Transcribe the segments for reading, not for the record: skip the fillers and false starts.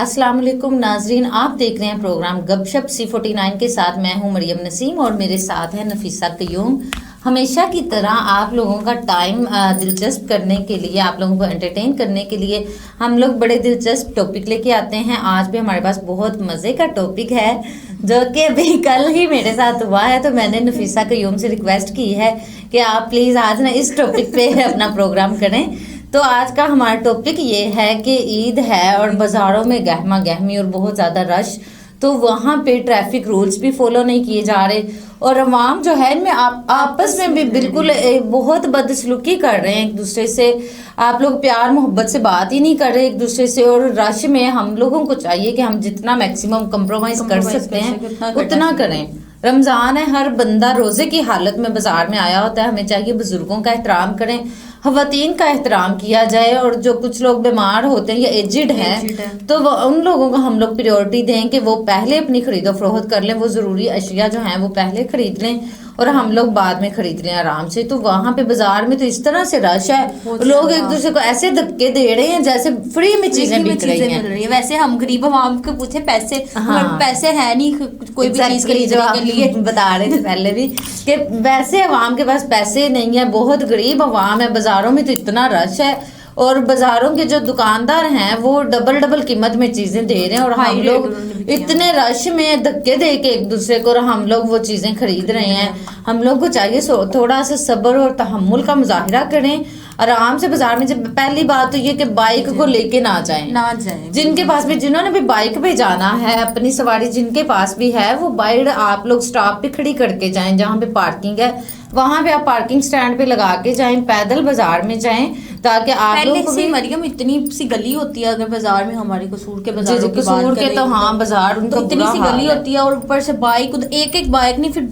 अस्सलाम वालेकुम नाजरीन, आप देख रहे हैं प्रोग्राम गपशप C49 के साथ। मैं हूं मरियम नसीम और मेरे साथ है नफीसा कयूम। हमेशा की तरह आप लोगों का टाइम दिलचस्प करने के लिए, आप लोगों को एंटरटेन करने के लिए हम लोग बड़े दिलचस्प टॉपिक लेके आते हैं। आज भी हमारे पास बहुत मज़े का टॉपिक है जो कि अभी कल ही मेरे साथ हुआ है, तो मैंने नफीसा कयूम से रिक्वेस्ट की है कि आप प्लीज़ आज ना इस टॉपिक पे अपना प्रोग्राम करें। तो आज का हमारा टॉपिक ये है कि ईद है और बाज़ारों में गहमा गहमी और बहुत ज़्यादा रश, तो वहाँ पे ट्रैफिक रूल्स भी फॉलो नहीं किए जा रहे और अवाम जो है इनमें आपस में भी बिल्कुल बहुत बदसलूकी कर रहे हैं एक दूसरे से। आप लोग प्यार मोहब्बत से बात ही नहीं कर रहे एक दूसरे से, और रश में हम लोगों को चाहिए कि हम जितना मैक्सिमम कंप्रोमाइज़ कर सकते हैं उतना करें। रमज़ान है, हर बंदा रोज़े की हालत में बाज़ार में आया होता है। हमें चाहिए बुज़ुर्गों का एहतराम करें, ख़वातीन का एहतराम किया जाए, और जो कुछ लोग बीमार होते हैं या एजिड हैं तो उन लोगों को हम लोग प्रायोरिटी दें कि वो पहले अपनी खरीदो फरोख्त कर लें, वो ज़रूरी अशिया जो हैं वो पहले खरीद लें और हम लोग बाद में खरीद लें आराम से। तो वहाँ पे बाजार में तो इस तरह से रश है, लोग एक दूसरे को ऐसे धक्के दे रहे हैं जैसे फ्री में चीजें बिक रही हैं। वैसे हम गरीब आवाम को पूछे पैसे, पैसे है नहीं कोई भी चीज खरीदने के लिए। बता रहे थे पहले भी कि वैसे आवाम के पास पैसे नहीं है, बहुत गरीब आवाम है। बाजारों में तो इतना रश है और बाजारों के जो दुकानदार हैं वो डबल कीमत में चीजें दे रहे हैं और हम लोग इतने रश में धक्के दे के एक दूसरे को और हम लोग वो चीजें खरीद रहे हैं। हम लोग को चाहिए थोड़ा सा सब्र और तहम्मुल का मुजाहिरा करें, आराम से बाजार में। जब पहली बात तो ये कि बाइक को लेके ना जाएं। जिनके पास भी, जिन्होंने भी बाइक पे जाना है, अपनी सवारी जिनके पास भी है, वो बाइक आप लोग स्टॉप पे खड़ी करके जाएं। जहाँ पे पार्किंग है वहां पे आप पार्किंग स्टैंड पे लगा के जाएं, पैदल बाजार में जाएं, ताकि आप लोगों को भी। मरियम इतनी सी गली होती है अगर बाजार में, हमारी कसूर के बाजार कसूर के तो हाँ बाजार उनका इतनी सी गली होती है और ऊपर से बाइक, एक बाइक नहीं, फिर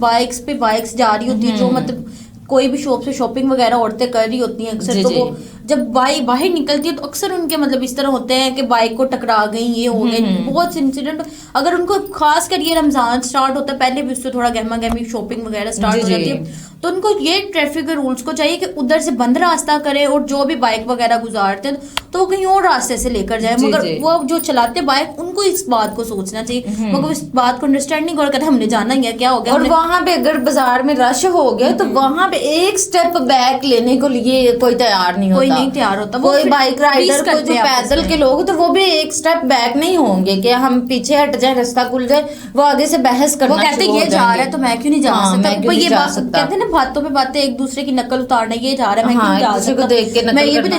बाइक्स जा रही होती है जो मतलब कोई भी शॉप से शॉपिंग वगैरह औरतें कर रही होती हैं अक्सर। तो वो जब बाइक बाहर निकलती है तो अक्सर उनके मतलब इस तरह होते हैं कि बाइक को टकरा गई, ये हो गए, बहुत से इंसिडेंट। अगर उनको खास कर ये रमजान स्टार्ट होता है, पहले भी उससे थोड़ा गहमा गहमी शॉपिंग वगैरह स्टार्ट हो जाती है, तो उनको ये ट्रैफिक के रूल्स को चाहिए कि उधर से बंद रास्ता करें और जो भी बाइक वगैरह गुजारते हैं तो वो कहीं और रास्ते से लेकर जाए। मगर वो जो चलाते बाइक उनको इस बात को सोचना चाहिए, मगर इस बात को अंडरस्टैंड नहीं कर, हमने जाना ही है क्या हो गया। और वहाँ पे अगर बाजार में रश हो गया तो वहाँ पे एक स्टेप बैक लेने को लिए कोई तैयार नहीं होता, कोई नहीं तैयार होता। कोई बाइक राइडर को जो पैदल के लोग तो वो भी एक स्टेप बैक नहीं होंगे कि हम पीछे हट जाए, रास्ता खुल जाए, वो आगे से बहस करना। वो कहते ये जा रहा है तो मैं क्यों नहीं जा सकता। कहते हैं ना बातों पे बातें, एक दूसरे की नकल उतारना, ये जा रहा है मैं क्यों जा सकता। मैं ये भी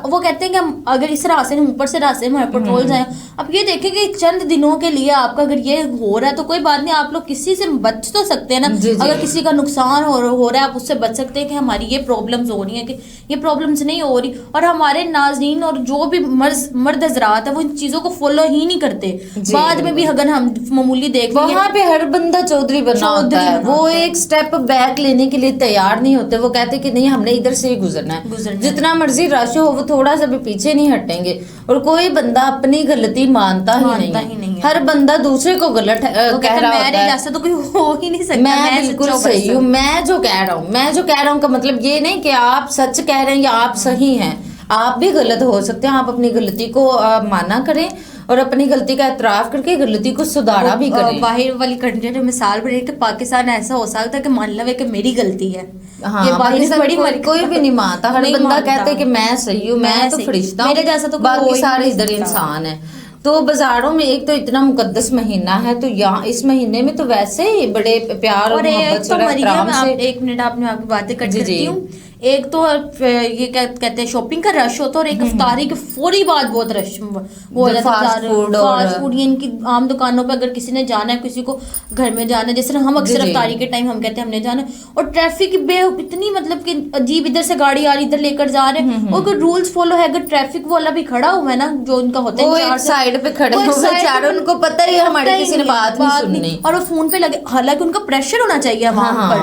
वो कहते हैं कि हम अगर इस रास्ते में ऊपर से रास्ते में पेट्रोल जाए। अब ये देखें कि चंद दिनों के लिए आपका अगर ये हो रहा है तो कोई बात नहीं, आप लोग किसी से बच तो सकते हैं ना। अगर किसी का नुकसान हो रहा है आप उससे बच सकते हैं कि हमारी ये प्रॉब्लम्स हो रही हैं, कि ये प्रॉब्लम्स नहीं हो रही। और हमारे नाज़रीन और जो भी मर्द हज़रात है वो इन चीजों को फॉलो ही नहीं करते। बाद में भी अगर हम मामूली देख वहाँ पे हर बंदा चौधरी बना होता है, वो एक स्टेप बैक लेने के लिए तैयार नहीं होते। वो कहते कि नहीं हमने इधर से ही गुजरना है, जितना मर्जी रश हो वो थोड़ा सा भी पीछे नहीं हटेंगे। और कोई बंदा अपनी गलती मानता ही नहीं है। हर बंदा दूसरे को गलत कह रहा होता है, तो कोई हो ही नहीं सकता। मैं बिल्कुल सही हूँ, मैं जो कह रहा हूँ का मतलब ये नहीं कि आप सच कह रहे हैं या आप सही हैं, आप भी गलत हो सकते हैं। आप अपनी गलती को माना करें और अपनी गलती का एतराफ करके गलती को सुधारा भी करें। बाहर वाली कंट्री में मिसाल बने कि पाकिस्तान ऐसा हो सकता है कि मान लो कि मेरी गलती है। हाँ, ये बड़ी कोई भी नहीं मानता, हर बंदा कहते हैं कि मैं सही हूँ, मैं तो फरिश्ता हूँ, मेरे जैसा तो बाकी सारे इधर इंसान है। तो बाजारों में एक तो इतना मुकद्दस महीना है, तो यहाँ इस महीने में तो वैसे ही बड़े प्यार और मोहब्बत से। एक मिनट आपने आपकी बातें कट करती हूँ। एक तो ये कहते हैं शॉपिंग का रश होता है और एक इफ्तारी के फौरी बाद बहुत रश हो जाता है। फास्ट फूड इनकी आम दुकानों पे अगर किसी ने जाना है, किसी को घर में जाना है, जैसे हम अक्सर इफ्तारी के टाइम हम कहते हैं हमने जाना है, और ट्रैफिक की इतनी मतलब कि अजीब, इधर से गाड़ी आ रही इधर लेकर जा रहे हैं और कोई रूल्स फॉलो है। अगर ट्रैफिक वाला भी खड़ा हुआ है ना, जो उनका होता है साइड पे खड़े हुए, उनको पता ही है हमारी किसी ने बात नहीं सुननी और वो फोन पे लगे। हालांकि उनका प्रेशर होना चाहिए वहां पर,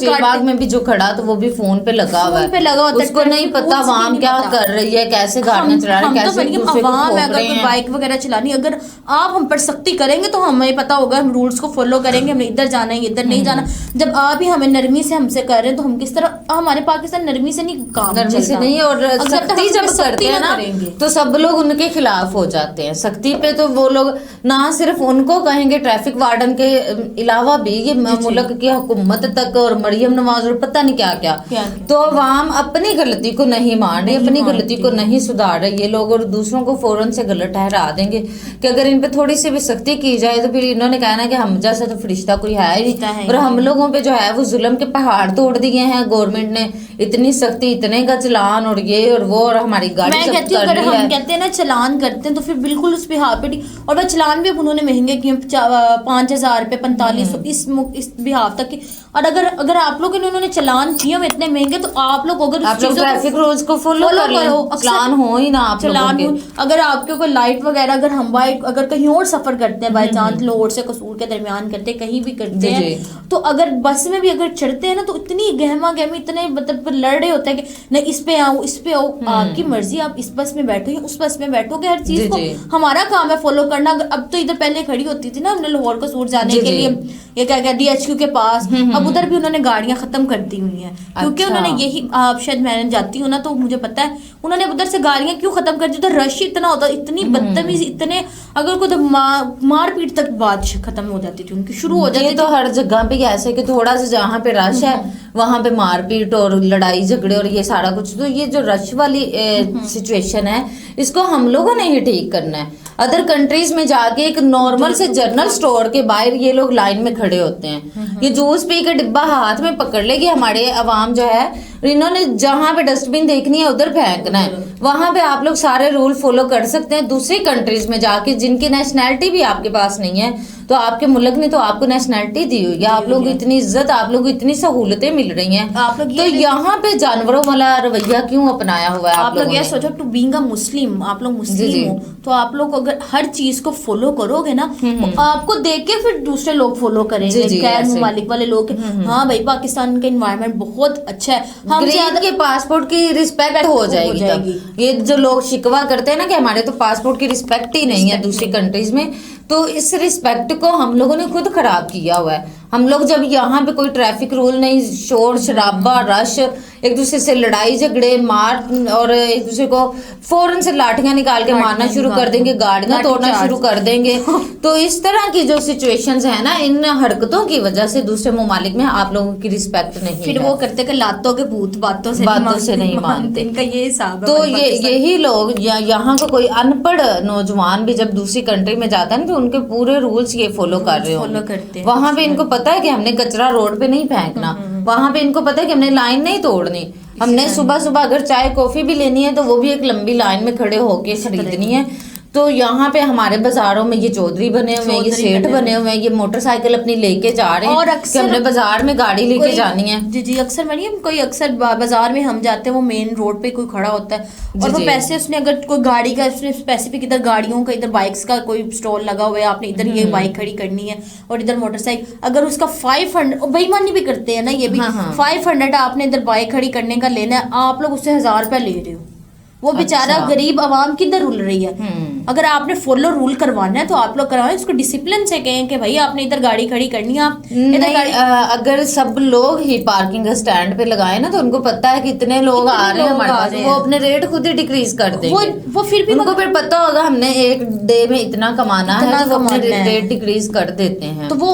चलान में भी जो खड़ा तो वो भी फोन पे लगा हुआ पे लगा है, होता है, उसको नहीं पता आवाम क्या कर रही है, कैसे गाड़ियां चला रही है, कैसे एक दूसरे को अवाम है, ठोक अगर रहे कोई हैं। बाइक वगैरह चलानी, अगर आप हम पर सख्ती करेंगे तो हमें पता होगा, हम रूल्स को फॉलो करेंगे, हमने इधर जाना है इधर नहीं जाना। जब आप ही हमें नरमी से हमसे कर रहे हैं तो हम किस तरह, हमारे पाकिस्तान नरमी से नहीं काम नरमी से चलता। नहीं, और अगर सख्ती हम जब पे सख्ती करते हैं ना करेंगे तो सब लोग उनके खिलाफ हो जाते हैं। सख्ती पे तो वो लोग ना सिर्फ उनको कहेंगे, ट्रैफिक वार्डन के अलावा भी ये मुल्क की हुकूमत तक और मरियम नवाज और पता नहीं क्या क्या, तो अवाम अपनी गलती को नहीं मान रही, अपनी गलती को नहीं सुधार रही ये लोग, और दूसरों को फौरन से गलत ठहरा देंगे कि अगर इन पे थोड़ी सी भी सख्ती की जाए तो फिर इन्होंने कहना कि हम जैसा तो फरिश्ता कोई है ही नहीं, और हम लोगों पे जो है वो जुल्म के पहाड़ तोड़ दिए हैं गवर्नमेंट ने, इतनी सख्ती, इतने का चलान और ये और वो, और हमारी गाड़ी मैं जब्त कहती हूँ कर अगर ली हम है। कहते हैं ना चलान करते हैं तो फिर बिल्कुल उस पे हाँ पे, और वह चलान भी अब उन्होंने महंगे किए, 5,000 पे 4500 इस बिहार तक की। और अगर आप लोग उन्होंने चलान किए हुए इतने महंगे, तो आप लोग अगर आप लोग ट्रैफिक रूल्स को फॉलो करो, चलान हो ही ना आप चलान लोगों के। अगर आपके कोई लाइट वगैरह, अगर हम बाइक अगर कहीं और सफर करते हैं बाई चांस, लाहौर से कसूर के दरमियान करते हैं, कहीं भी करते हैं, तो अगर बस में भी अगर चढ़ते हैं ना तो इतनी गहमा गहमी, इतने मतलब लड़ रहे होते हैं कि नहीं इस पे आओ इस पे आओ, आपकी मर्जी, आप इस बस में बैठो या उस बस में बैठोगे, हर चीज को हमारा काम है फॉलो करना। अब तो इधर पहले खड़ी होती थी ना हमने लाहौर कसूर जाने के लिए, ये क्या क्या DHQ के पास, अब उधर भी उन्होंने गाड़ियां खत्म कर दी हुई हैं, क्योंकि उन्होंने यही, आप शायद मैं जाती हूँ ना तो मुझे पता है उन्होंने उधर से गाड़ियां क्यों खत्म कर दी, तो रश इतना होता, इतनी बदतमीजी, इतने अगर कोई मार पीट तक बात खत्म हो जाती थी उनकी, शुरू हो जाती। तो हर जगह पे ऐसे कि थोड़ा सा जहाँ पे रश है वहां पे मारपीट और लड़ाई झगड़े और ये सारा कुछ, तो ये जो रश वाली सिचुएशन है इसको हम लोगों ने ही ठीक करना है। अदर कंट्रीज में जाके एक नॉर्मल से जनरल स्टोर के बाहर ये लोग लाइन में खड़े होते हैं, ये जूस पी के डिब्बा हाथ में पकड़ लेगी, हमारे अवाम जो है इन्होंने जहां पे डस्टबिन देखनी है उधर फेंकना है, वहां पे आप लोग सारे रूल फॉलो कर सकते हैं। दूसरी कंट्रीज में जाके जिनकी नेशनैलिटी भी आपके पास नहीं है, तो आपके मुल्क ने तो आपको नेशनैलिटी दी हुई है, आप लोगों को इतनी इज्जत, आप लोगों को इतनी सहूलतें मिल रही हैं, आप लोग तो यहाँ पे जानवरों वाला रवैया क्यों अपनाया हुआ है? आप लोग ये सोचो, टू बीइंग अ मुस्लिम, आप लोग मुस्लिम हो तो आप लोग अगर हर चीज को फॉलो करोगे ना तो आपको देख के फिर दूसरे लोग फॉलो करेंगे, गैर ममालिक वाले लोग, हाँ भाई पाकिस्तान का एनवायरनमेंट बहुत अच्छा है, हम के पासपोर्ट की रिस्पेक्ट हो जाएगी। ये जो लोग शिकवा करते हैं ना कि हमारे तो पासपोर्ट की रिस्पेक्ट ही नहीं है दूसरी कंट्रीज में, तो इस रिस्पेक्ट को हम लोगों ने खुद खराब किया हुआ है। हम लोग जब यहाँ पे कोई ट्रैफिक रूल नहीं, शोर शराबा, रश, एक दूसरे से लड़ाई झगड़े, मार और एक दूसरे को फौरन से लाठियां निकाल के मारना शुरू कर देंगे, गाड़ियां तोड़ना शुरू कर देंगे, तो इस तरह की जो सिचुएशंस है ना, इन हरकतों की वजह से दूसरे ममालिक में आप लोगों की रिस्पेक्ट नहीं फिर है। वो करते कि लातों के भूत बातों से नहीं मानते, इनका ये हिसाब है। तो यही लोग यहाँ का कोई अनपढ़ नौजवान भी जब दूसरी कंट्री में जाता है ना तो उनके पूरे रूल्स ये फॉलो कर रहे हो, वहां पे इनको पता है कि हमने कचरा रोड पे नहीं फेंकना, वहां पे इनको पता है कि हमने लाइन नहीं तोड़नी, हमने सुबह सुबह अगर चाय कॉफी भी लेनी है तो वो भी एक लंबी लाइन में खड़े होके खरीदनी है। तो यहाँ पे हमारे बाजारों में ये चौधरी बने हुए हैं, ये सेठ बने हुए हैं, ये मोटरसाइकिल अपनी लेके जा रहे हैं, और अक्सर हमने बाजार में गाड़ी लेके जानी है। जी अक्सर मरियम कोई अक्सर बाजार में हम जाते हैं, वो मेन रोड पे कोई खड़ा होता है और वो पैसे उसने अगर कोई गाड़ी का उसने स्पेसिफिक इधर गाड़ियों का, इधर बाइक्स का कोई स्टॉल लगा हुआ है, आपने इधर ये बाइक खड़ी करनी है और इधर मोटरसाइकिल, अगर उसका 500 बेईमानी भी करते हैं ना ये भी, 500 आपने इधर बाइक खड़ी करने का लेना है, आप लोग उससे 1000 रुपया ले रहे हो, वो बेचारा गरीब आवाम किधर रुल रही है। अगर आपने फॉलो रूल करवाना है तो आप लोग करवाएं, उसको डिसिप्लिन से कहें कि भाई आपने इधर गाड़ी खड़ी करनी है, आप इधर गाड़ी। अगर सब लोग ही पार्किंग स्टैंड पे लगाए ना तो उनको पता है कि इतने लोग आ रहे हैं हमारे पास, वो अपने रेट खुद ही डिक्रीज कर देंगे, वो फिर भी उनको फिर पता होगा हमने एक डे में इतना कमाना है, तो वो अपने रेट डिक्रीज कर देते हैं। तो वो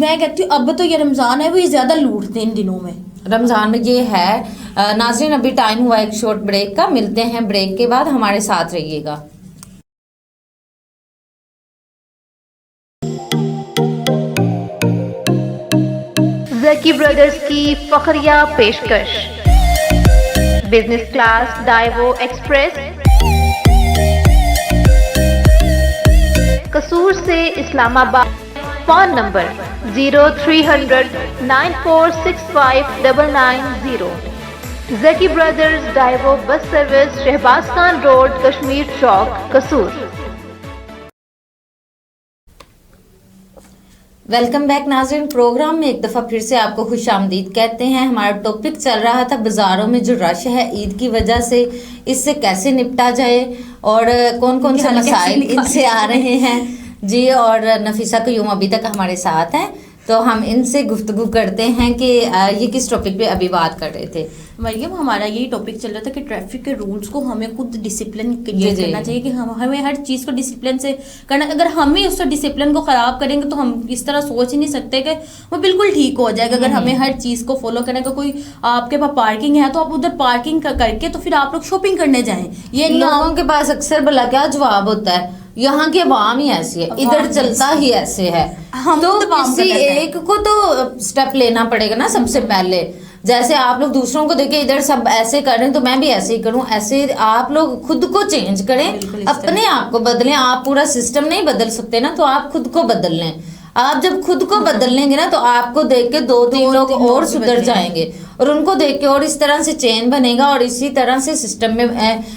मैं कहती हूँ अब तो ये रमजान है, वो ये ज्यादा लूटते हैं इन दिनों में, रमजान में ये है। नाज़रीन अभी टाइम हुआ एक शॉर्ट ब्रेक का, मिलते हैं ब्रेक के बाद, हमारे साथ रहिएगा। ज़की ब्रदर्स की फखरिया पेशकश, business class Daewoo express, Kasur से Islamabad, phone number 0300 9465 990। Zaki brothers Daewoo bus service, Shahbaz Khan road, Kashmir Chowk, Kasur. Welcome back नाज़रीन, प्रोग्राम में एक दफ़ा फिर से आपको खुश आमदीद कहते हैं। हमारा टॉपिक चल रहा था बाज़ारों में जो रश है ईद की वजह से, इससे कैसे निपटा जाए और कौन कौन से मसाइल इनसे आ रहे हैं जी। और नफीसा क़य्यूम अभी तक हमारे साथ हैं, तो हम इनसे गुफ्तगू करते हैं कि ये किस टॉपिक पे अभी बात कर रहे थे। मरियम, हमारा यही टॉपिक चल रहा था कि ट्रैफिक के रूल्स को हमें खुद डिसिप्लिन क्रिएट करना चाहिए कि हमें हर चीज़ को डिसिप्लिन से करना। अगर हम ही उस डिसिप्लिन को ख़राब करेंगे तो हम इस तरह सोच ही नहीं सकते कि वो बिल्कुल ठीक हो जाएगा। अगर हमें हर चीज़ को फॉलो करने का, कोई आपके पास पार्किंग है तो आप उधर पार्किंग करके तो फिर आप लोग शॉपिंग करने जाएं। ये लोगों के पास अक्सर भला क्या जवाब होता है, यहाँ की अवाम ही ऐसी है, इधर चलता ही ऐसे है। हम तो किसी एक को तो स्टेप लेना पड़ेगा ना सबसे पहले। जैसे आप लोग दूसरों को देखे इधर सब ऐसे कर रहे हैं तो मैं भी ऐसे ही करूं, ऐसे आप लोग खुद को चेंज करें, अपने आप को बदलें। आप पूरा सिस्टम नहीं बदल सकते ना, तो आप खुद को बदल लें। आप जब खुद को बदल लेंगे ना तो आपको देख के दो तीन लोग और सुधर जाएंगे और उनको देख के और इस तरह से चेन बनेगा और इसी तरह से सिस्टम में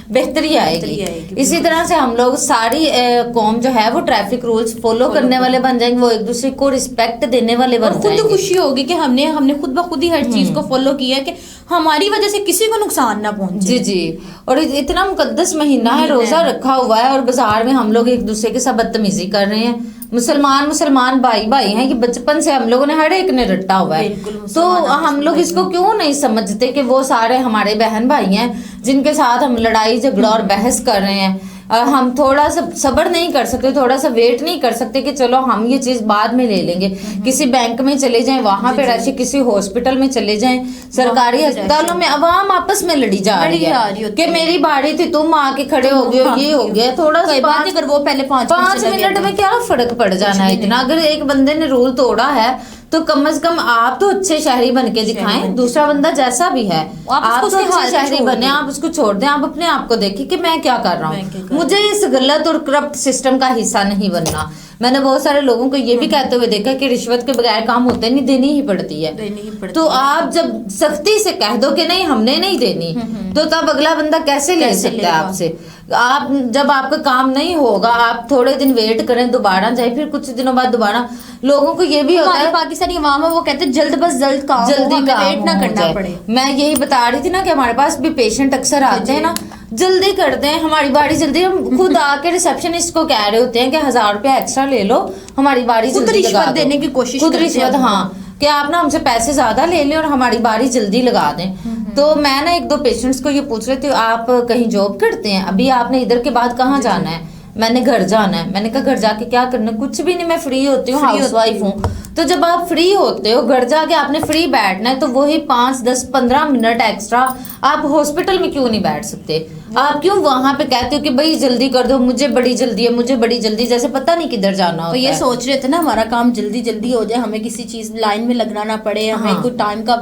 बेहतरी आएगी। इसी तरह से हम लोग सारी कौम जो है वो ट्रैफिक रूल्स फॉलो करने वाले बन जाएंगे, वो एक दूसरे को रिस्पेक्ट देने वाले बन जाएंगे। खुद खुशी होगी कि हमने खुद ब खुद ही हर चीज को फॉलो किया है कि हमारी वजह से किसी को नुकसान ना पहुंचे। जी जी। और इतना मुकद्दस महीना है, रोजा रखा हुआ है और बाजार में हम लोग एक दूसरे के साथ बदतमीजी कर रहे हैं। मुसलमान भाई हैं, ये बचपन से हम लोगों ने हर एक ने रट्टा हुआ है। तो हम लोग इसको क्यों नहीं समझते कि वो सारे हमारे बहन भाई हैं जिनके साथ हम लड़ाई झगड़ा और बहस कर रहे हैं। हम थोड़ा सा सब्र नहीं कर सकते, थोड़ा सा वेट नहीं कर सकते कि चलो हम ये चीज बाद में ले लेंगे। किसी बैंक में चले जाएं, वहां पे रश, किसी हॉस्पिटल में चले जाएं, सरकारी अस्पतालों में अवाम आपस में लड़ी जा रही है कि मेरी बारी थी, तुम आके खड़े हो गए, ये हो गया। थोड़ा सा बात अगर वो पहले 5 मिनट में क्या फर्क पड़ जाना है इतना। अगर एक बंदे ने रूल तोड़ा है तो कम से कम आप तो अच्छे शहरी बन के दिखाएं, दूसरा बंदा जैसा भी है आप तो अच्छे शहरी बने, आप उसको छोड़ दें। आप अपने आप को देखें कि मैं क्या कर रहा हूँ, मुझे इस गलत और करप्ट सिस्टम का हिस्सा नहीं बनना। मैंने बहुत सारे लोगों को ये भी कहते हुए देखा कि रिश्वत के बगैर काम होते नहीं, देनी ही पड़ती है। तो आप जब सख्ती से कह दो कि नहीं हमने नहीं देनी, तो तब अगला बंदा कैसे ले सकता है आपसे। आप जब आपका काम नहीं होगा, आप थोड़े दिन वेट करें, दोबारा जाए, फिर कुछ दिनों बाद दोबारा। लोगों को ये भी होता है, पाकिस्तानी अवाम है वो कहते हैं जल्द बस जल्द काम, जल्दी वेट ना करना पड़े। मैं यही बता रही थी ना कि हमारे पास भी पेशेंट अक्सर आते हैं ना, जल्दी करते हैं, हमारी बारी जल्दी। हम खुद आके रिसेप्शनिस्ट को कह रहे होते हैं कि 1000 रुपया एक्स्ट्रा ले लो, हमारी बारी जल्दी लगा दो। देने की कोशिश, खुद रिश्वत, हाँ, कि आप ना हमसे पैसे ज्यादा ले लें और हमारी बारी जल्दी लगा दें। तो मैं ना 1-2 पेशेंट्स को ये पूछ रही थी, आप कहीं जॉब करते हैं? अभी आपने इधर के बाद कहाँ जाना है? मैंने घर जाना है। मैंने कहा घर जाके क्या करना? कुछ भी नहीं, मैं फ्री होती हूँ, हाउस वाइफ हूँ। तो जब आप फ्री होते हो, घर जाके आपने फ्री बैठना है, तो वही 5, 10, 15 मिनट एक्स्ट्रा आप हॉस्पिटल में क्यों नहीं बैठ सकते? आप क्यों वहां पे कहते हो कि भाई जल्दी कर दो, मुझे बड़ी जल्दी है, मुझे बड़ी जल्दी, जैसे पता नहीं किधर जाना होता है। तो ये सोच रहे थे ना हमारा काम जल्दी जल्दी हो जाए, हमें किसी चीज लाइन में लगना ना पड़े, हमें कोई टाइम का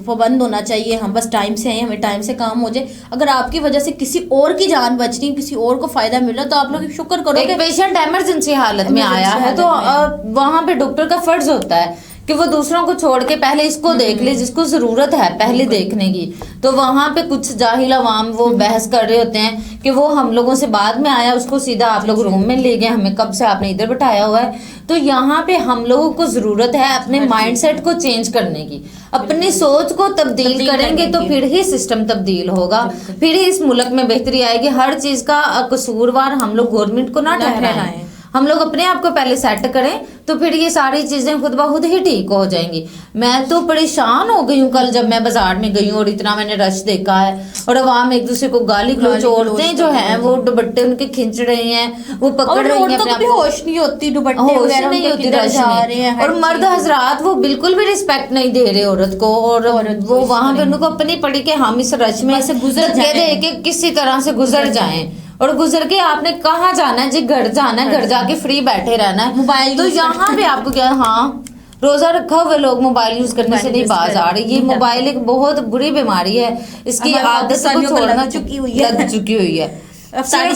पाबंद होना चाहिए, हम बस टाइम से आए, हमें टाइम से काम हो जाए। अगर आपकी वजह से किसी और की जान बच रही, किसी और को फायदा मिल रहा, तो आप लोग शुक्र करो। एक पेशेंट इमरजेंसी हालत में आया है तो वहां पे डॉक्टर का फर्ज होता है कि वो दूसरों को छोड़ के पहले इसको देख ले जिसको जरूरत है पहले देखने की। तो वहां पे कुछ जाहिल अवाम वो बहस कर रहे होते हैं कि वो हम लोगों से बाद में आया, उसको सीधा आप लोग रूम में ले गए, हमें कब से आपने इधर बिठाया हुआ है। तो यहाँ पे हम लोगों को जरूरत है अपने माइंडसेट को चेंज करने की, अपनी सोच को तब्दील करेंगे तो फिर ही सिस्टम तब्दील होगा, फिर ही इस मुल्क में बेहतरी आएगी। हर चीज का कसूरवार हम लोग गवर्नमेंट को ना ठहराएं, हम लोग अपने आप को पहले सेट करें, तो फिर ये सारी चीजें खुद ब खुद ही ठीक हो जाएंगी। मैं तो परेशान हो गई हूँ कल जब मैं बाजार में गई हूँ और इतना मैंने रश देखा है, और अवाम एक दूसरे को गाली गलौज, औरतें जो हैं वो दुपट्टे उनके खींच रही हैं, वो पकड़ रही हैं, अपने होश नहीं होती, दुपट्टे वगैरह नहीं होती रश में। और मर्द हजरात वो बिल्कुल भी रिस्पेक्ट नहीं दे रहे औरत को, और वो वहां पे उनको अपनी पड़ी के हम इस रश में से गुजर दे के किसी तरह से गुजर जाएं। और गुजर के आपने कहाँ जाना है जी? घर जाना है, घर जाके फ्री बैठे रहना है। मोबाइल तो यहाँ पे आपको क्या, हाँ, रोजा रखा हुए लोग मोबाइल यूज करने से नहीं बाज आ रही। ये मोबाइल एक बहुत बुरी बीमारी है, इसकी आदत को छोड़ना लग चुकी हुई है। अफ्तारी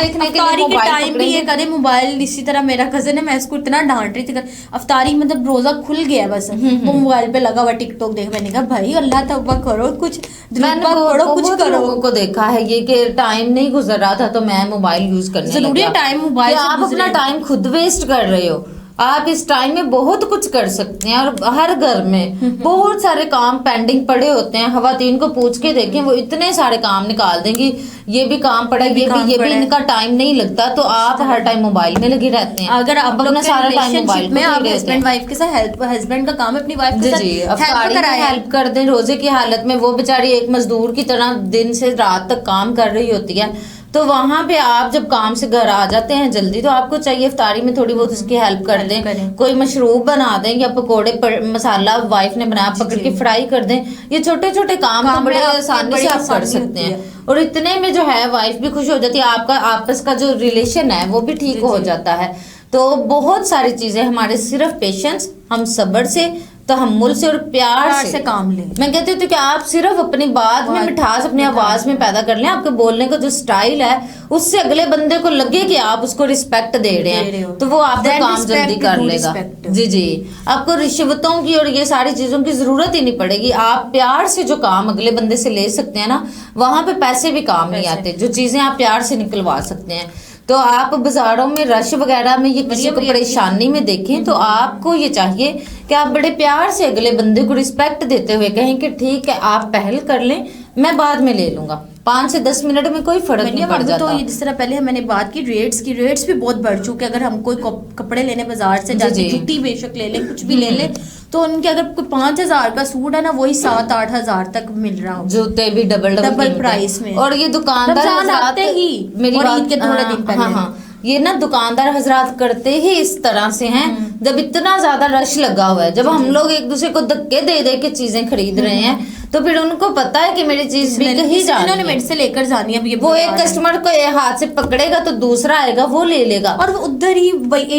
के टाइम भी ये करे मोबाइल। इसी तरह मेरा कजन है, मैं इसको इतना डांट रही थी, अफ्तारी मतलब रोजा खुल गया बस वो मोबाइल पे लगा हुआ टिकटॉक देख। मैंने कहा भाई अल्लाह तौबा करो, कुछ पढ़ो, कुछ करो। लोगों को देखा है ये कि टाइम नहीं गुजर रहा था तो मैं मोबाइल यूज करने जरूरी है टाइम मोबाइल, आप अपना टाइम खुद वेस्ट कर रहे हो। आप इस टाइम में बहुत कुछ कर सकते हैं, और हर घर में बहुत सारे काम पेंडिंग पड़े होते हैं। खवातीन को पूछ के देखें, वो इतने सारे काम निकाल देंगी, ये भी काम पड़ा, ये भी इनका टाइम नहीं लगता। तो आप हर टाइम मोबाइल में लगे रहते हैं। अगर आप अपना सारा टाइम मोबाइल में आप हस्बैंड वाइफ के साथ हेल्प, हस्बैंड का काम है अपनी वाइफ के साथ हेल्प कर दें रोजे की हालत में। वो बेचारी एक मजदूर की तरह दिन से रात तक काम कर रही होती है, तो वहां पे आप जब काम से घर आ जाते हैं जल्दी, तो आपको चाहिए इफ्तारी में थोड़ी बहुत उसकी हेल्प कर दें, कोई मशरूब बना दें, या पकोड़े मसाला वाइफ ने बनाया पकड़ के फ्राई कर दें। ये छोटे छोटे काम तो बड़े आसानी से आप कर सकते हैं, और इतने में जो है वाइफ भी खुश हो जाती है, आपका आपस का जो रिलेशन है वो भी ठीक हो जाता है। तो बहुत सारी चीजें हमारे सिर्फ पेशेंस, हम सब्र से, तहम्मुल से और प्यार से काम लें। मैं कहती हूँ कि आप सिर्फ अपनी बात में मिठास अपनी आवाज में पैदा कर लें, आपके बोलने का जो स्टाइल है उससे अगले बंदे को लगे कि आप उसको रिस्पेक्ट दे रहे हैं, तो वो आपका काम जल्दी कर लेगा। जी, आपको रिश्वतों की और ये सारी चीजों की जरूरत ही नहीं पड़ेगी। आप प्यार से जो काम अगले बंदे से ले सकते हैं ना, वहां पे पैसे भी काम नहीं आते। जो चीजें आप प्यार से निकलवा सकते हैं, तो आप बाजारों में रश वगैरह में ये किसी को परेशानी में देखें, तो आपको ये चाहिए कि आप बड़े प्यार से अगले बंदे को रिस्पेक्ट देते हुए कहें कि ठीक है आप पहल कर लें, मैं बाद में ले लूंगा। 5 से 10 मिनट में कोई फर्क नहीं पड़ जाता। तो जिस तरह पहले मैंने बात की रेट्स भी बहुत बढ़ चुके। अगर हम कोई कपड़े लेने बाजार से जाके, जुत्ती बेशक ले लें, कुछ भी ले लें, तो उनके अगर कोई 5,000 का सूट है ना, वही 7-8 हजार तक मिल रहा हो। जूते भी डबल प्राइस में। और ये दुकानदार आते ही मेरी ईद के थोड़े दिन पहले ये ना दुकानदार हजरात करते ही इस तरह से हैं, जब इतना ज्यादा रश लगा हुआ है, जब हम लोग एक दूसरे को धक्के दे दे के चीजें खरीद रहे हैं, तो फिर उनको पता है कि मेरी चीज बिक ही जानी है, मेरे से लेकर जानी है। वो एक कस्टमर को हाथ से पकड़ेगा तो दूसरा आएगा वो ले लेगा, और उधर ही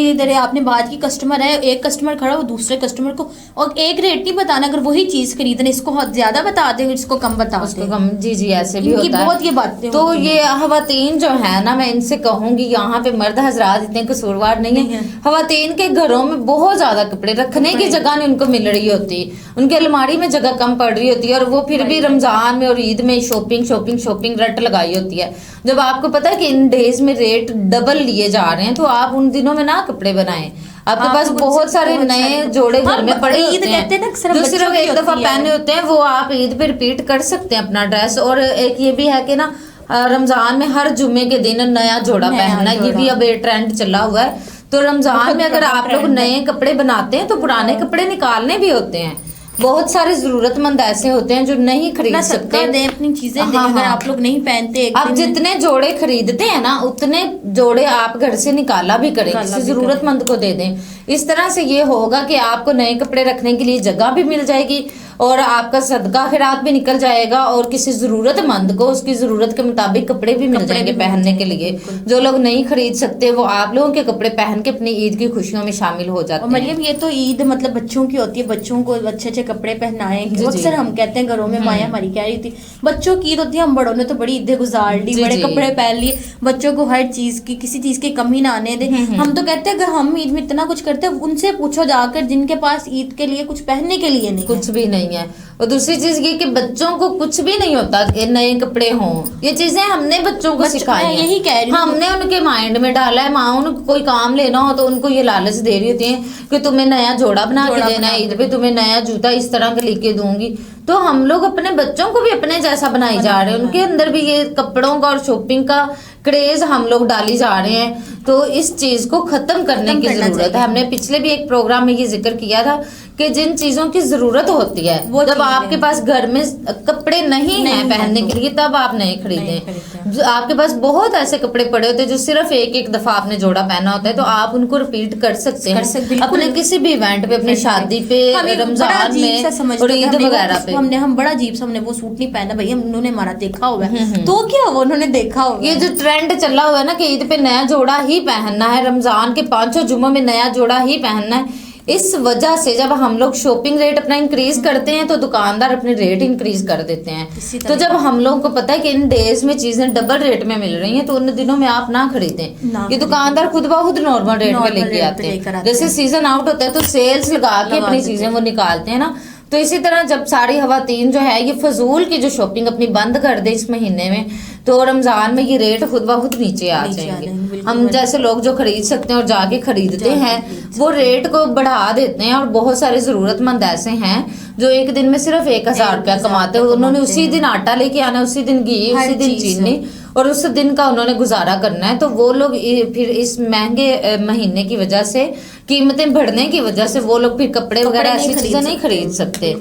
इधर आपने बात की, कस्टमर है, एक कस्टमर खड़ा, वो दूसरे कस्टमर को और एक रेट नहीं बताना। अगर वही चीज खरीदने, इसको ज्यादा बता देंगे, इसको कम बता कम। जी ऐसे भी होता है। बहुत ये बातें। तो ये खवातीन जो है ना, मैं इनसे कहूंगी, यहाँ पे मर्द हजरात इतने कसूरवार नहीं है। खवातीन के घरों में बहुत ज्यादा कपड़े रखने की जगह नहीं उनको मिल रही होती, उनकी अलमारी में जगह कम पड़ रही होती है, और वो फिर भी रमजान में और ईद में शॉपिंग रट लगाई होती है। जब आपको पता है कि इन डेज में रेट डबल लिए जा रहे हैं, तो आप उन दिनों में ना कपड़े बनाएं। आपके पास बहुत सारे नए जोड़े घर में पड़े होते हैं जो सिर्फ एक दफा पहने होते हैं, वो आप ईद पे रिपीट कर सकते हैं अपना ड्रेस। और एक ये भी है कि ना, रमजान में हर जुम्मे के दिन नया जोड़ा पहनना, ये भी अब एक ट्रेंड चला हुआ है। तो रमजान में अगर आप लोग नए कपड़े बनाते हैं, तो पुराने कपड़े निकालने भी होते हैं। बहुत सारे जरूरतमंद ऐसे होते हैं जो नहीं खरीद सकते, अपनी चीजें अगर आप लोग नहीं पहनते, आप जितने जोड़े खरीदते हैं ना, उतने जोड़े आप घर से निकाला भी करें, किसी जरूरतमंद को दे दें। इस तरह से ये होगा कि आपको नए कपड़े रखने के लिए जगह भी मिल जाएगी, और आपका सदका खैरात भी निकल जाएगा, और किसी जरूरतमंद को उसकी जरूरत के मुताबिक कपड़े भी मिल जाएंगे पहनने के लिए। जो लोग नहीं खरीद सकते, वो आप लोगों के कपड़े पहन के अपनी ईद की खुशियों में शामिल हो जाते हैं। मरियम, ये तो ईद मतलब बच्चों की होती है, बच्चों को अच्छे अच्छे कपड़े पहनाएं। अक्सर हम कहते हैं घरों में, माया हमारी कह रही थी, बच्चों की ईद होती है, हम बड़ों ने तो बड़ी ईदें गुजार ली, बड़े कपड़े पहन लिए, बच्चों को हर चीज की, किसी चीज की कमी ना आने दे। हम तो कहते हैं अगर हम ईद में इतना कुछ करते हैं, उनसे पूछो जाकर जिनके पास ईद के लिए कुछ पहनने के लिए नहीं, कुछ भी नहीं है। और दूसरी चीज ये कि बच्चों को कुछ भी नहीं होता कि नए कपड़े हों, ये चीजें हमने बच्चों को सिखाई है, यही कह रही हूं। हमने उनके माइंड में डाला है। माँ उनको कोई काम लेना हो तो उनको ये लालच दे रही होती है कि तुम्हें नया जोड़ा बना के देना है, ईद पे तुम्हें नया जूता इस तरह का लेके दूंगी। तो हम लोग अपने बच्चों को भी अपने जैसा बनाई जा रहे हैं, उनके अंदर भी ये कपड़ों का और शॉपिंग का क्रेज हम लोग डाली जा रहे हैं। तो इस चीज को खत्म करने की जरूरत है। हमने पिछले भी एक प्रोग्राम में ये जिक्र किया था कि जिन चीजों की जरूरत होती है, वो जब आपके पास घर में कपड़े नहीं है पहनने के लिए, तब आप नहीं खरीदें। आपके पास बहुत ऐसे कपड़े पड़े होते हैं जो सिर्फ एक दफा आपने जोड़ा पहना होता है, तो आप उनको रिपीट कर सकते हैं अपने किसी भी इवेंट पे, अपनी शादी पे, रमजान में और ईद वगैरह पे। हम बड़ा अजीब सा, हमने वो सूट नहीं पहना भैया, उन्होंने हमारा देखा हुआ है, तो क्या वो उन्होंने देखा हुआ। ये जो ट्रेंड चला हुआ है ना कि ईद पे नया जोड़ा ही पहनना है, रमजान के 5 जुम्मों में नया जोड़ा ही पहनना है, इस वजह से जब हम लोग शॉपिंग रेट अपना इंक्रीज करते हैं तो दुकानदार अपने रेट इंक्रीज कर देते हैं। तो जब हम लोगों को पता है कि इन डेज में चीजें डबल रेट में मिल रही हैं, तो उन दिनों में आप ना खरीदें। ये दुकानदार खुद ब खुद नॉर्मल रेट में लेके आते हैं। जैसे सीजन आउट होता है तो सेल्स लगा के अपनी चीजें वो निकालते हैं ना, تو اسی طرح جب ساری خواتین جو ہے یہ فضول کی جو شاپنگ اپنی بند کر دے اس مہینے میں تو رمضان میں یہ ریٹ خود بخود نیچے آ جائیں گے. ہم جیسے لوگ جو خرید سکتے ہیں اور جا کے خریدتے ہیں وہ ریٹ کو بڑھا دیتے ہیں. اور بہت سارے ضرورت مند ایسے ہیں جو ایک دن میں صرف 1000 روپیہ کماتے ہیں, انہوں نے اسی دن آٹا لے کے آنا, اسی دن گھی, اسی دن چینی اور اس دن کا انہوں نے گزارا کرنا ہے. تو وہ لوگ پھر اس مہنگے مہینے کی وجہ سے, قیمتیں بڑھنے کی وجہ سے وہ لوگ پھر کپڑے وغیرہ ایسی چیزیں نہیں خرید سکتے.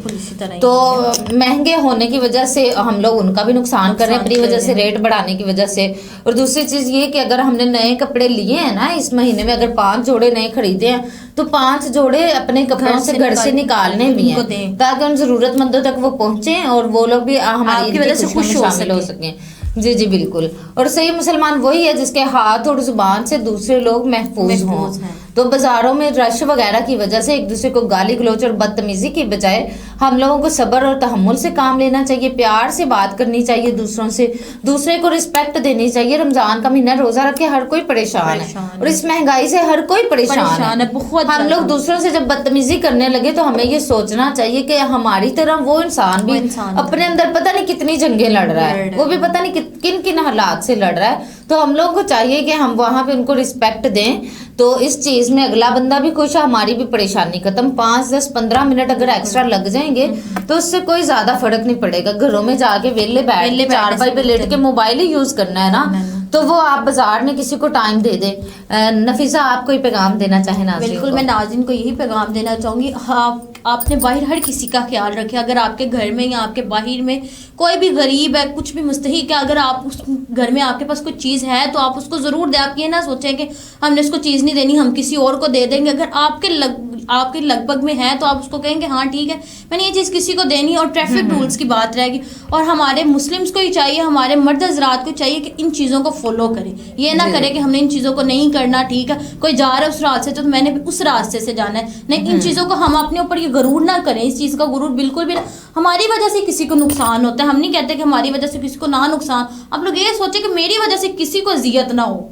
تو مہنگے ہونے کی وجہ سے ہم لوگ ان کا بھی نقصان کر رہے ہیں اپنی وجہ سے, ریٹ بڑھانے کی وجہ سے. اور دوسری چیز یہ کہ اگر ہم نے نئے کپڑے لیے ہیں نا اس مہینے میں, اگر 5 جوڑے نئے خریدے ہیں تو 5 جوڑے اپنے کپڑوں سے گھر سے نکالنے بھی ہیں تاکہ ان ضرورت مندوں تک وہ پہنچیں اور وہ لوگ بھی ہماری وجہ سے خوش شامل ہو سکیں. جی جی بالکل. اور صحیح مسلمان وہی ہے جس کے ہاتھ اور زبان سے دوسرے لوگ محفوظ ہوں. تو بازاروں میں رش وغیرہ کی وجہ سے ایک دوسرے کو گالی گلوچ اور بدتمیزی کی بجائے ہم لوگوں کو صبر اور تحمل سے کام لینا چاہیے, پیار سے بات کرنی چاہیے دوسروں سے, دوسرے کو رسپیکٹ دینی چاہیے. رمضان کا مہینہ روزہ رکھ کے ہر کوئی پریشان ہے اور اس مہنگائی سے ہر کوئی پریشان ہے. ہم لوگ دوسروں سے جب بدتمیزی کرنے لگے تو ہمیں یہ سوچنا چاہیے کہ ہماری طرح وہ انسان بھی اپنے اندر پتہ نہیں کتنی جنگیں لڑ رہا ہے, وہ بھی پتہ نہیں کن کن حالات سے لڑ رہا ہے. تو ہم لوگوں کو چاہیے کہ ہم وہاں پہ ان کو رسپیکٹ دیں تو اس چیز میں اگلا بندہ بھی خوش ہے, ہماری بھی پریشانی ختم. 5 10 15 منٹ اگر ایکسٹرا لگ جائیں گے تو اس سے کوئی زیادہ فرق نہیں پڑے گا. گھروں میں جا کے ویلے بیٹھ چارپائی پہ لیٹ کے موبائل ہی یوز کرنا ہے نا, تو وہ آپ بازار میں کسی کو ٹائم دے دیں. نفیسہ آپ کوئی پیغام دینا چاہیں ناظرین؟ بالکل, میں ناظرین کو یہی پیغام دینا چاہوں گی, آپ نے باہر ہر کسی کا خیال رکھے. اگر آپ کے گھر میں یا آپ کے باہر میں کوئی بھی غریب ہے, کچھ بھی مستحق ہے, اگر آپ اس گھر میں آپ کے پاس کوئی چیز ہے تو آپ اس کو ضرور دیں. آپ یہ نہ سوچیں کہ ہم نے اس کو چیز نہیں دینی, ہم کسی اور کو دے دیں گے. اگر آپ کے لگ بھگ میں ہے تو آپ اس کو کہیں گے ہاں ٹھیک ہے میں نے یہ چیز کسی کو دینی. اور ٹریفک رولز کی بات رہے گی, اور ہمارے مسلمس کو ہی چاہیے, ہمارے مرد حضرات کو چاہیے کہ ان چیزوں کو فالو کریں. یہ نہ کرے کہ ہم نے ان چیزوں کو نہیں کرنا, ٹھیک ہے کوئی جا رہا ہے اس راستے سے تو میں نے اس راستے سے جانا ہے. نہیں, ان چیزوں کو ہم اپنے اوپر یہ غرور نہ کریں. اس چیز کا غرور بالکل بھی ہماری وجہ سے کسی کو نقصان ہوتا ہے, ہم نہیں کہتے کہ ہماری وجہ سے کسی کو نہ نقصان, آپ لوگ یہ سوچیں کہ میری وجہ سے کسی کو اذیت نہ ہو.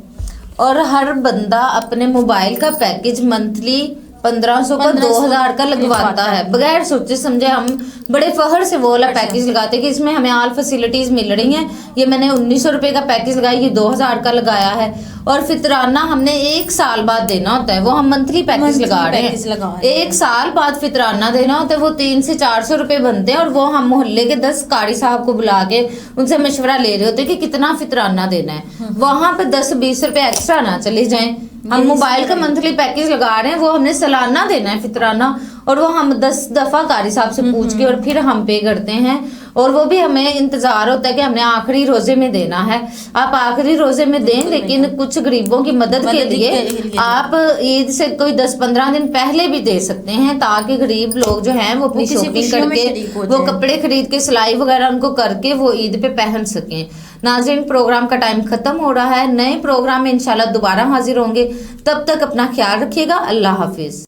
اور ہر بندہ اپنے موبائل کا پیکج منتھلی 1500 کا 2000 کا لگواتا ہے بغیر سوچے سمجھے. ہم بڑے فخر سے وہ والا پیکج لگاتے ہیں کہ اس میں ہمیں آل فیسلٹیز مل رہی ہیں. یہ میں نے 1900 روپے کا پیکج لگایا, یہ 2000 کا لگایا ہے. اور فطرانہ ہم نے 1 سال بعد دینا ہوتا ہے, وہ ہم منتھلی پیکج لگا رہے ہیں. 1 سال بعد فطرانہ دینا ہوتا ہے, وہ 300 سے 400 روپے بنتے ہیں. اور وہ ہم محلے کے 10 قاری صاحب کو بلا کے ان سے مشورہ لے رہے ہوتے ہیں کہ کتنا فطرانہ دینا ہے. وہاں پہ 10-20 روپے ایکسٹرا نہ چلے جائیں. ہم موبائل کا منتھلی پیکج لگا رہے ہیں, وہ ہم نے سالانہ دینا ہے فطرانہ, اور وہ ہم 10 دفعہ قاری صاحب سے پوچھ کے اور پھر ہم پے کرتے ہیں. اور وہ بھی ہمیں انتظار ہوتا ہے کہ ہم نے آخری روزے میں دینا ہے. آپ آخری روزے میں دیں, لیکن کچھ غریبوں کی مدد کے لیے آپ عید سے کوئی 10-15 دن پہلے بھی دے سکتے ہیں, تاکہ غریب لوگ جو ہیں وہ اپنی شاپنگ کر کے, وہ کپڑے خرید کے, سلائی وغیرہ ان کو کر کے وہ عید پہ پہن سکیں. ناظرین, پروگرام کا ٹائم ختم ہو رہا ہے. نئے پروگرام میں انشاءاللہ دوبارہ حاضر ہوں گے. تب تک اپنا خیال رکھیے گا. اللہ حافظ.